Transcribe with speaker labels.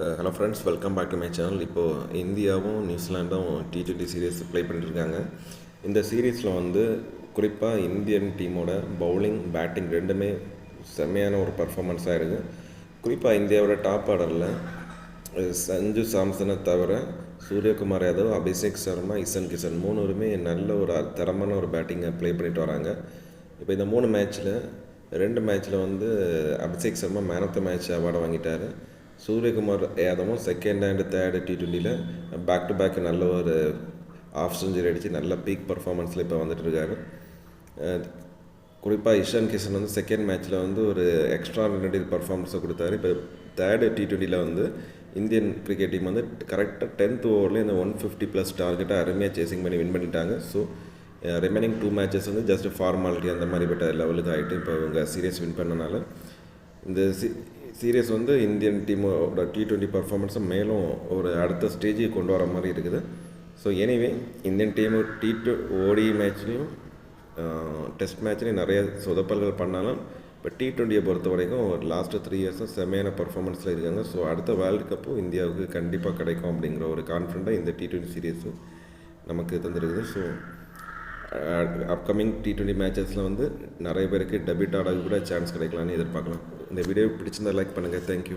Speaker 1: Hello friends, welcome back to my channel. இப்போது இந்தியாவும் நியூசிலாண்டும் T20 series play பண்ணிட்டுருக்காங்க. இந்த சீரீஸில் வந்து குறிப்பாக இந்தியன் டீமோட பவுலிங், பேட்டிங் ரெண்டுமே செம்மையான ஒரு பர்ஃபார்மன்ஸாக இருக்குது. குறிப்பாக இந்தியாவோட டாப் ஆர்டரில் சஞ்சு சாம்சனை தவிர சூரியகுமார் யாதவ், அபிஷேக் சர்மா, இஷன் கிஷன் மூணுமே நல்ல ஒரு தரமான ஒரு பேட்டிங்கை ப்ளே பண்ணிட்டு வராங்க. இப்போ இந்த 3 மேட்ச்சில் 2 மேட்ச்சில் வந்து Abhishek Sharma man of the match அவார்டை வாங்கிட்டார். சூரியகுமார் யாதவும் செகண்ட் அண்ட் தேர்டு T20யில் பேக் டு பேக் நல்ல ஒரு ஆஃப் செஞ்சுரி அடித்து நல்ல பீக் பர்ஃபார்மன்ஸில் இப்போ வந்துட்டுருக்காரு. குறிப்பாக இஷான் கிஷன் வந்து செகண்ட் மேட்ச்சில் வந்து ஒரு எக்ஸ்ட்ராடினரி பர்ஃபார்மன்ஸை கொடுத்தாரு. இப்போ தேர்டு T20யில் வந்து இந்தியன் கிரிக்கெட் டீம் வந்து கரெக்டாக 10th ஓவரில் இந்த 150+ டார்கெட்டை அருமையாக சேசிங் பண்ணி வின் பண்ணிட்டாங்க. ஸோ ரிமைனிங் 2 மேட்சஸ் வந்து ஜஸ்ட் ஃபார்மாலிட்டி அந்த மாதிரிப்பட்ட லெவலுக்கு ஆகிட்டு இப்போ இவங்க சீரியஸ் வின் பண்ணனால இந்த சீரியஸ் வந்து இந்தியன் டீமோட T20 பர்ஃபார்மன்ஸை மேலும் ஒரு அடுத்த ஸ்டேஜுக்கு கொண்டு வர மாதிரி இருக்குது. So anyway Indian team ODI மேட்ச்லேயும் டெஸ்ட் மேட்ச்லேயும் நிறைய சொதப்பல்கள் பண்ணாலும் இப்போ T20யை பொறுத்த வரைக்கும் ஒரு லாஸ்ட்டு 3 இயர்ஸாக செம்மையான பர்ஃபார்மன்ஸில் இருக்காங்க. ஸோ அடுத்த வேர்ல்டு கப்பும் இந்தியாவுக்கு கண்டிப்பாக கிடைக்கும் அப்படிங்கிற ஒரு கான்ஃபிடென்ட்டாக இந்த T20 சீரீஸு நமக்கு தந்துருக்குது. ஸோ அப்கமிங் T20 மேட்சஸில் வந்து நிறைய பேருக்கு டெபியூட் ஆட கூட சான்ஸ் கிடைக்கலான்னு எதிர்பார்க்கலாம். இந்த வீடியோ பிடிச்சிருந்தால் லைக் பண்ணுங்கள். தேங்க்யூ.